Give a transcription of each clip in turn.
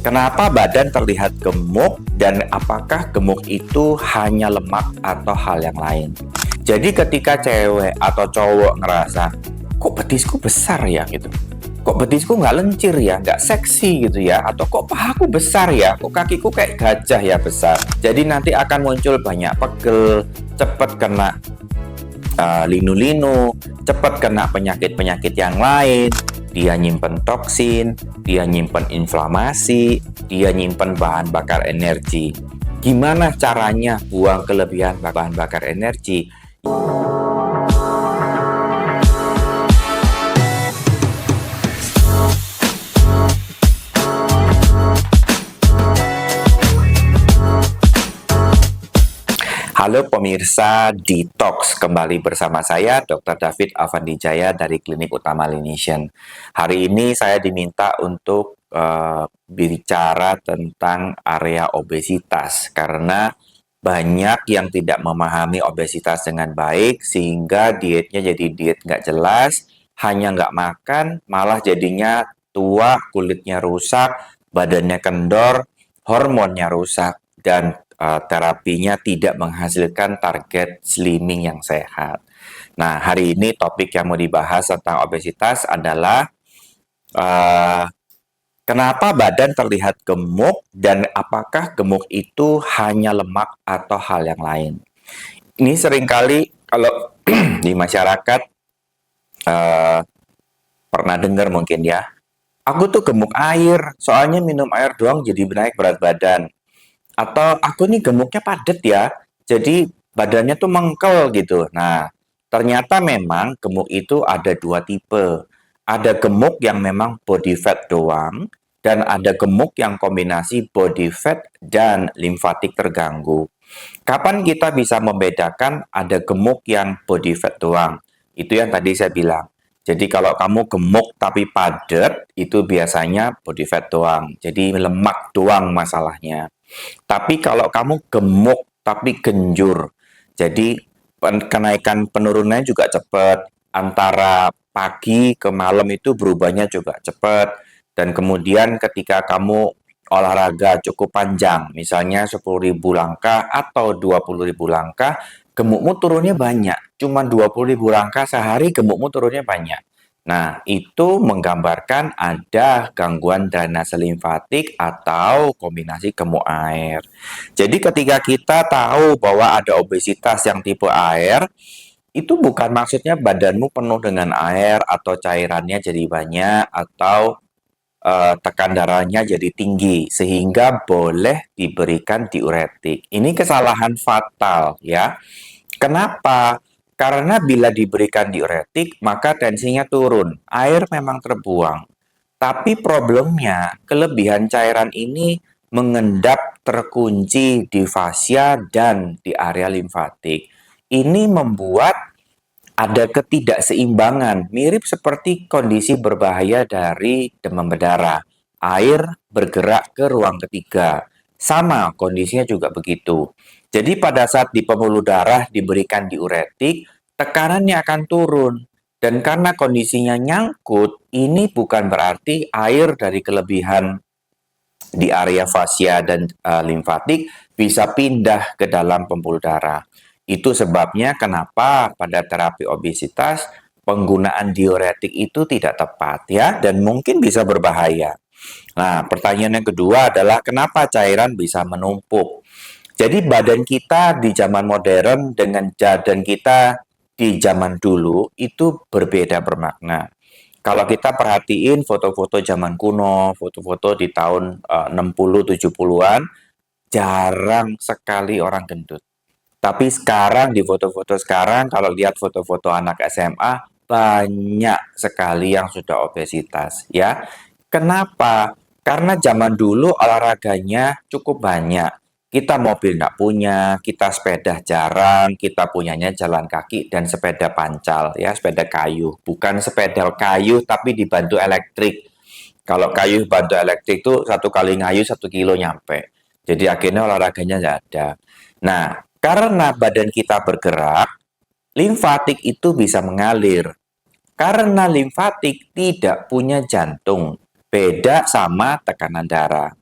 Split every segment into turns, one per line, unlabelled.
Kenapa badan terlihat gemuk dan apakah gemuk itu hanya lemak atau hal yang lain? Jadi ketika cewek atau cowok ngerasa, kok betisku besar ya gitu, kok betisku nggak lencir ya, nggak seksi gitu ya, atau kok pahaku besar ya, kok kakiku kayak gajah ya besar. Jadi nanti akan muncul banyak pegel, cepet kena linu-linu, cepat kena penyakit-penyakit yang lain, dia nyimpen toksin, dia nyimpen inflamasi, dia nyimpen bahan bakar energi. Gimana caranya buang kelebihan bahan bakar energi? Halo pemirsa Detox, kembali bersama saya Dr. David Avandijaya dari Klinik Utama Lination. Hari ini saya diminta untuk bicara tentang area obesitas karena banyak yang tidak memahami obesitas dengan baik sehingga dietnya jadi diet nggak jelas, hanya nggak makan, malah jadinya tua, kulitnya rusak, badannya kendor, hormonnya rusak, dan terapinya tidak menghasilkan target slimming yang sehat. Nah, hari ini topik yang mau dibahas tentang obesitas adalah uh, kenapa badan terlihat gemuk dan apakah gemuk itu hanya lemak atau hal yang lain. Ini seringkali kalau di masyarakat uh, pernah dengar mungkin ya, aku tuh gemuk air, soalnya minum air doang jadi naik berat badan. Atau aku nih gemuknya padat ya, jadi badannya tuh mengkel gitu. Nah, ternyata memang gemuk itu ada dua tipe. Ada gemuk yang memang body fat doang, dan ada gemuk yang kombinasi body fat dan limfatik terganggu. Kapan kita bisa membedakan ada gemuk yang body fat doang? Itu yang tadi saya bilang. Jadi kalau kamu gemuk tapi padat, itu biasanya body fat doang. Jadi lemak doang masalahnya. Tapi kalau kamu gemuk tapi genjur, jadi kenaikan penurunannya juga cepat. Antara pagi ke malam itu berubahnya juga cepat. Dan kemudian ketika kamu olahraga cukup panjang, misalnya 10.000 langkah atau 20.000 langkah, gemukmu turunnya banyak. Cuma 20.000 langkah sehari, gemukmu turunnya banyak. Nah, itu menggambarkan ada gangguan drainase limfatik atau kombinasi gemuk air. Jadi ketika kita tahu bahwa ada obesitas yang tipe air, itu bukan maksudnya badanmu penuh dengan air atau cairannya jadi banyak atau tekan darahnya jadi tinggi sehingga boleh diberikan diuretik. Ini kesalahan fatal ya. Kenapa? Karena bila diberikan diuretik, maka tensinya turun. Air memang terbuang. Tapi problemnya, kelebihan cairan ini mengendap terkunci di fascia dan di area limfatik. Ini membuat ada ketidakseimbangan, mirip seperti kondisi berbahaya dari demam berdarah. Air bergerak ke ruang ketiga. Sama kondisinya juga begitu. Jadi pada saat di pembuluh darah diberikan diuretik, tekanannya akan turun. Dan karena kondisinya nyangkut, ini bukan berarti air dari kelebihan di area fascia dan limfatik bisa pindah ke dalam pembuluh darah. Itu sebabnya kenapa pada terapi obesitas penggunaan diuretik itu tidak tepat ya dan mungkin bisa berbahaya. Nah, pertanyaan yang kedua adalah kenapa cairan bisa menumpuk? Jadi badan kita di zaman modern dengan badan kita di zaman dulu itu berbeda bermakna. Kalau kita perhatiin foto-foto zaman kuno, foto-foto di tahun 60 70-an, jarang sekali orang gendut. Tapi sekarang di foto-foto sekarang kalau lihat foto-foto anak SMA banyak sekali yang sudah obesitas ya. Kenapa? Karena zaman dulu olahraganya cukup banyak. Kita mobil nggak punya, kita sepeda jarang, kita punyanya jalan kaki dan sepeda pancal ya, sepeda kayu. Bukan sepeda kayu tapi dibantu elektrik. Kalau kayu bantu elektrik itu satu kali ngayu 1 kilo nyampe. Jadi akhirnya olahraganya nggak ada. Nah, karena badan kita bergerak, limfatik itu bisa mengalir. Karena limfatik tidak punya jantung, beda sama tekanan darah.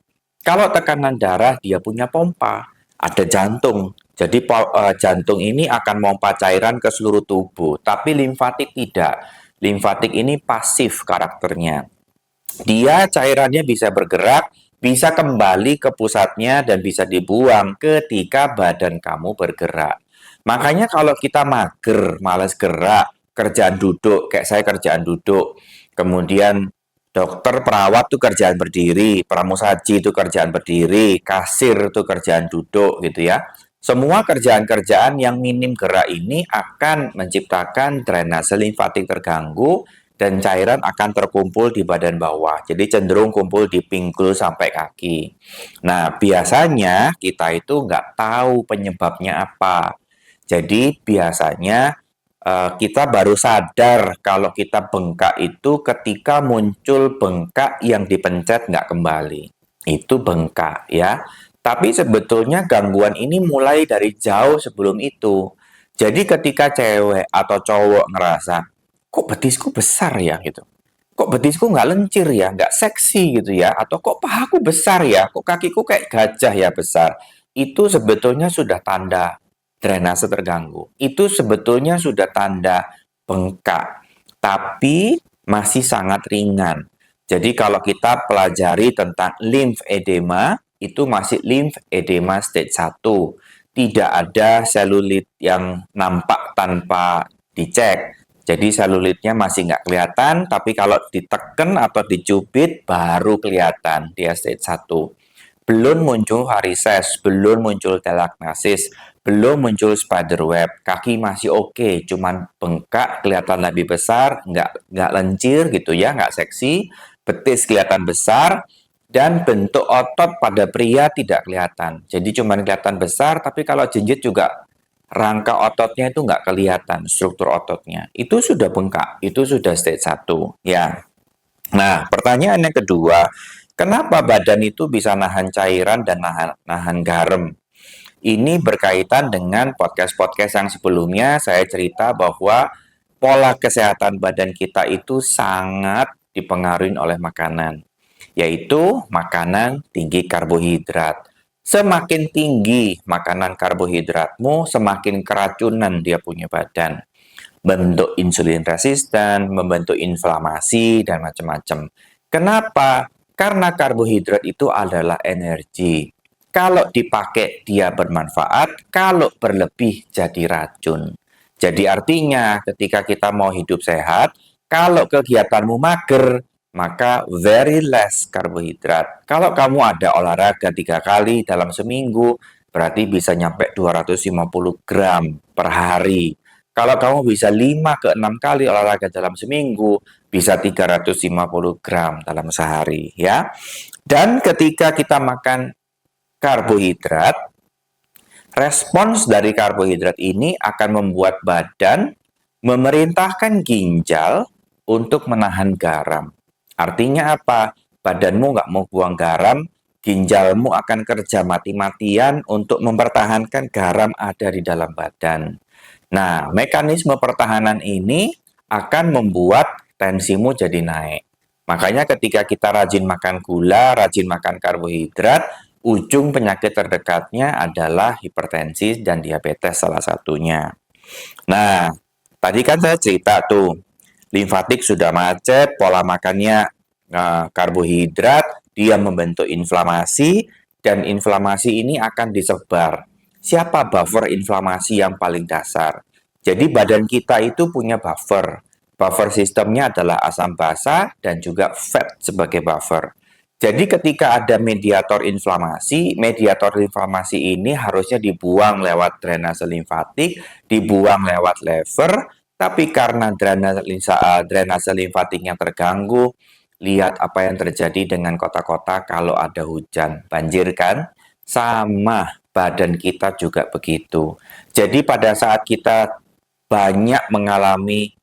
Kalau tekanan darah dia punya pompa, ada jantung. Jadi jantung ini akan memompa cairan ke seluruh tubuh, tapi limfatik tidak. Limfatik ini pasif karakternya. Dia cairannya bisa bergerak, bisa kembali ke pusatnya dan bisa dibuang ketika badan kamu bergerak. Makanya kalau kita mager, malas gerak, kerjaan duduk, kayak saya kerjaan duduk, kemudian dokter, perawat tuh kerjaan berdiri, pramusaji itu kerjaan berdiri, kasir itu kerjaan duduk gitu ya. Semua kerjaan-kerjaan yang minim gerak ini akan menciptakan drainase limfatik terganggu dan cairan akan terkumpul di badan bawah. Jadi cenderung kumpul di pinggul sampai kaki. Nah, biasanya kita itu nggak tahu penyebabnya apa. Jadi biasanya kita baru sadar kalau kita bengkak itu ketika muncul bengkak yang dipencet nggak kembali. Itu bengkak ya. Tapi sebetulnya gangguan ini mulai dari jauh sebelum itu. Jadi ketika cewek atau cowok ngerasa, kok betisku besar ya gitu. Kok betisku nggak lencir ya, nggak seksi gitu ya. Atau kok pahaku besar ya, kok kakiku kayak gajah ya besar. Itu sebetulnya sudah tanda drainase terganggu. Itu sebetulnya sudah tanda bengkak. Tapi masih sangat ringan. Jadi kalau kita pelajari tentang lymphedema, itu masih lymphedema stage 1. Tidak ada selulit yang nampak tanpa dicek. Jadi selulitnya masih nggak kelihatan, tapi kalau diteken atau dicubit baru kelihatan dia stage 1. Belum muncul varises, belum muncul telagnasis, belum muncul spiderweb, kaki masih oke, cuman bengkak, kelihatan lebih besar, nggak lencir gitu ya, nggak seksi, betis kelihatan besar, dan bentuk otot pada pria tidak kelihatan. Jadi cuman kelihatan besar, tapi kalau jinjit juga rangka ototnya itu nggak kelihatan, struktur ototnya. Itu sudah bengkak, itu sudah stage 1. Ya. Nah, pertanyaan yang kedua, kenapa badan itu bisa nahan cairan dan nahan garam? Ini berkaitan dengan podcast-podcast yang sebelumnya saya cerita bahwa pola kesehatan badan kita itu sangat dipengaruhi oleh makanan, yaitu makanan tinggi karbohidrat. Semakin tinggi makanan karbohidratmu, semakin keracunan dia punya badan. Bentuk insulin resisten, membentuk inflamasi, dan macam-macam. Kenapa? Karena karbohidrat itu adalah energi. Kalau dipakai dia bermanfaat, kalau berlebih jadi racun. Jadi artinya ketika kita mau hidup sehat, kalau kegiatanmu mager, maka very less karbohidrat. Kalau kamu ada olahraga 3 kali dalam seminggu, berarti bisa nyampe 250 gram per hari. Kalau kamu bisa 5 ke 6 kali olahraga dalam seminggu, bisa 350 gram dalam sehari ya. Dan ketika kita makan karbohidrat, respons dari karbohidrat ini akan membuat badan memerintahkan ginjal untuk menahan garam. Artinya apa? Badanmu nggak mau buang garam, ginjalmu akan kerja mati-matian untuk mempertahankan garam ada di dalam badan. Nah, mekanisme pertahanan ini akan membuat tensimu jadi naik. Makanya ketika kita rajin makan gula, rajin makan karbohidrat, ujung penyakit terdekatnya adalah hipertensi dan diabetes salah satunya. Nah, tadi kan saya cerita tuh, limfatik sudah macet, pola makannya karbohidrat, dia membentuk inflamasi, dan inflamasi ini akan disebar. Siapa buffer inflamasi yang paling dasar? Jadi badan kita itu punya buffer. Buffer sistemnya adalah asam basa dan juga fat sebagai buffer. Jadi ketika ada mediator inflamasi ini harusnya dibuang lewat drainase limfatik, dibuang lewat lever, tapi karena drainase limfatiknya terganggu, lihat apa yang terjadi dengan kota-kota kalau ada hujan. Banjir kan? Sama, badan kita juga begitu. Jadi pada saat kita banyak mengalami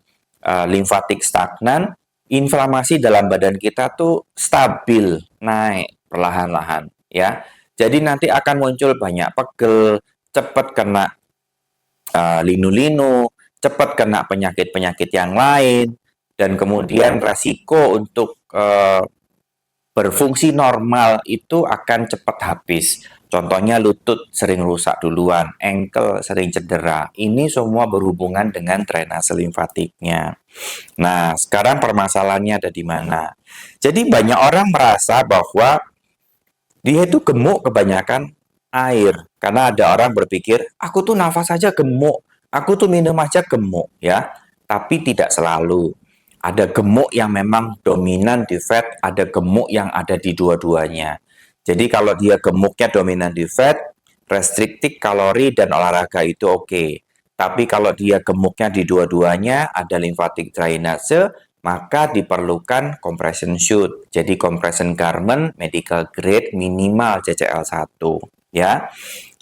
limfatik stagnan, inflamasi dalam badan kita tuh stabil, naik perlahan-lahan ya. Jadi nanti akan muncul banyak pegel, cepat kena linu-linu, cepat kena penyakit-penyakit yang lain, dan kemudian resiko untuk berfungsi normal itu akan cepat habis. Contohnya lutut sering rusak duluan, ankle sering cedera. Ini semua berhubungan dengan drainase limfatiknya. Nah, sekarang permasalahannya ada di mana? Jadi banyak orang merasa bahwa dia itu gemuk kebanyakan air. Karena ada orang berpikir, aku tuh nafas aja gemuk, aku tuh minum aja gemuk, ya. Tapi tidak selalu. Ada gemuk yang memang dominan di fat, ada gemuk yang ada di dua-duanya. Jadi kalau dia gemuknya dominan di fat, restriktif kalori dan olahraga itu oke. Tapi kalau dia gemuknya di dua-duanya, ada lymphatic drainase, maka diperlukan compression suit. Jadi compression garment medical grade minimal CCL1, ya.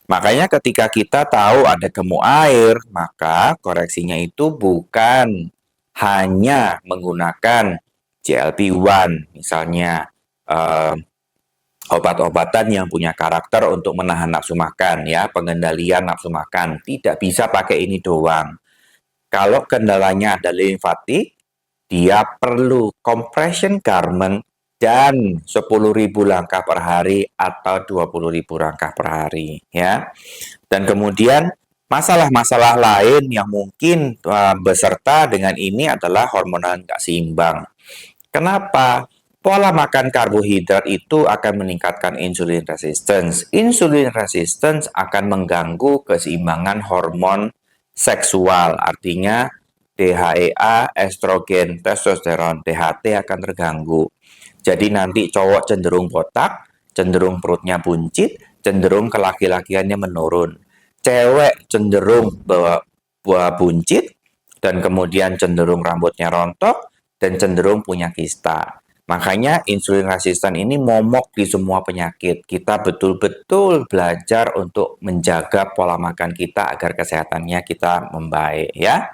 Makanya ketika kita tahu ada gemuk air, maka koreksinya itu bukan hanya menggunakan GLP-1, misalnya obat-obatan yang punya karakter untuk menahan nafsu makan, ya, pengendalian nafsu makan. Tidak bisa pakai ini doang. Kalau kendalanya ada limfatik, dia perlu compression garment dan 10.000 langkah per hari atau 20.000 langkah per hari, ya. Dan kemudian masalah-masalah lain yang mungkin beserta dengan ini adalah hormonal nggak seimbang. Kenapa? Pola makan karbohidrat itu akan meningkatkan insulin resistance. Insulin resistance akan mengganggu keseimbangan hormon seksual, artinya DHEA, estrogen, testosteron, THT akan terganggu. Jadi nanti cowok cenderung botak, cenderung perutnya buncit, cenderung kelaki-lakiannya menurun. Cewek cenderung buah buncit, dan kemudian cenderung rambutnya rontok, dan cenderung punya kista. Makanya insulin resistan ini momok di semua penyakit. Kita betul-betul belajar untuk menjaga pola makan kita agar kesehatannya kita membaik, ya.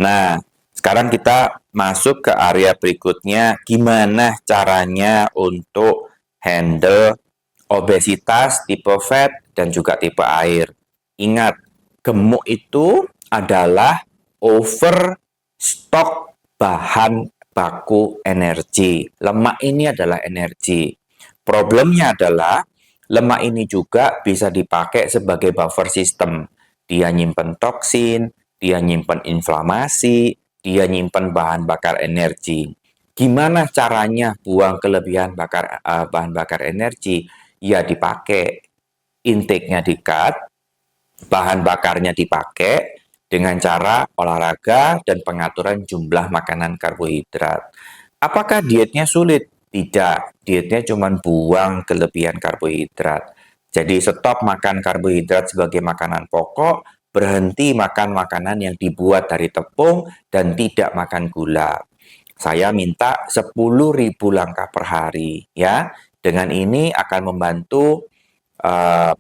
Nah, sekarang kita masuk ke area berikutnya, gimana caranya untuk handle obesitas, tipe fat, dan juga tipe air. Ingat, gemuk itu adalah overstock bahan baku energi. Lemak ini adalah energi. Problemnya adalah lemak ini juga bisa dipakai sebagai buffer system. Dia nyimpen toksin, dia nyimpen inflamasi, dia nyimpen bahan bakar energi. Gimana caranya buang kelebihan bahan bakar energi? Ya dipakai, intake-nya di-cut, bahan bakarnya dipakai dengan cara olahraga dan pengaturan jumlah makanan karbohidrat. Apakah dietnya sulit? Tidak, dietnya cuma buang kelebihan karbohidrat. Jadi stop makan karbohidrat sebagai makanan pokok, berhenti makan makanan yang dibuat dari tepung, dan tidak makan gula. Saya minta 10.000 langkah per hari, ya. Dengan ini akan membantu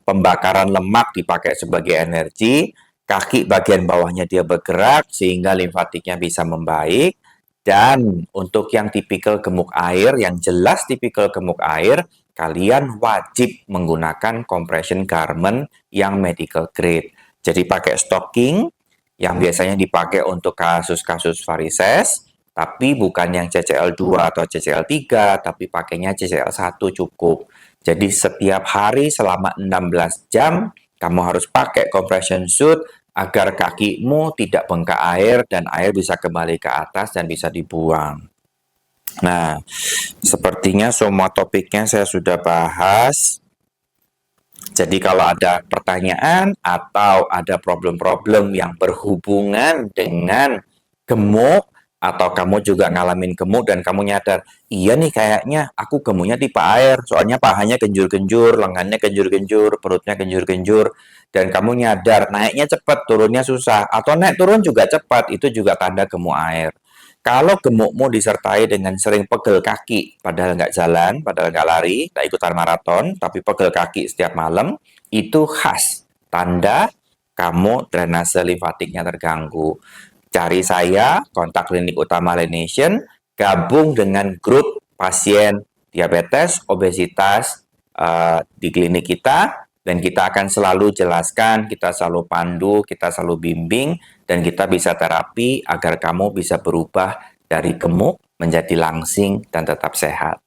pembakaran lemak dipakai sebagai energi, kaki bagian bawahnya dia bergerak sehingga limfatiknya bisa membaik, dan untuk yang tipikal gemuk air, yang jelas tipikal gemuk air, kalian wajib menggunakan compression garment yang medical grade. Jadi pakai stocking yang biasanya dipakai untuk kasus-kasus varises, tapi bukan yang CCL2 atau CCL3, tapi pakainya CCL1 cukup. Jadi setiap hari selama 16 jam, kamu harus pakai compression suit agar kakimu tidak bengkak air dan air bisa kembali ke atas dan bisa dibuang. Nah, sepertinya semua topiknya saya sudah bahas. Jadi kalau ada pertanyaan atau ada problem-problem yang berhubungan dengan gemuk, atau kamu juga ngalamin gemuk dan kamu nyadar, iya nih kayaknya aku gemuknya tipe air, soalnya pahanya genjur-genjur, lengannya genjur-genjur, perutnya genjur-genjur, dan kamu nyadar naiknya cepat, turunnya susah, atau naik turun juga cepat, itu juga tanda gemuk air. Kalau gemukmu disertai dengan sering pegel kaki, padahal nggak jalan, padahal nggak lari, nggak ikutan maraton, tapi pegel kaki setiap malam, itu khas tanda kamu drainase limfatiknya terganggu. Cari saya, kontak Klinik Utama Laination, gabung dengan grup pasien diabetes, obesitas di klinik kita, dan kita akan selalu jelaskan, kita selalu pandu, kita selalu bimbing, dan kita bisa terapi agar kamu bisa berubah dari gemuk menjadi langsing dan tetap sehat.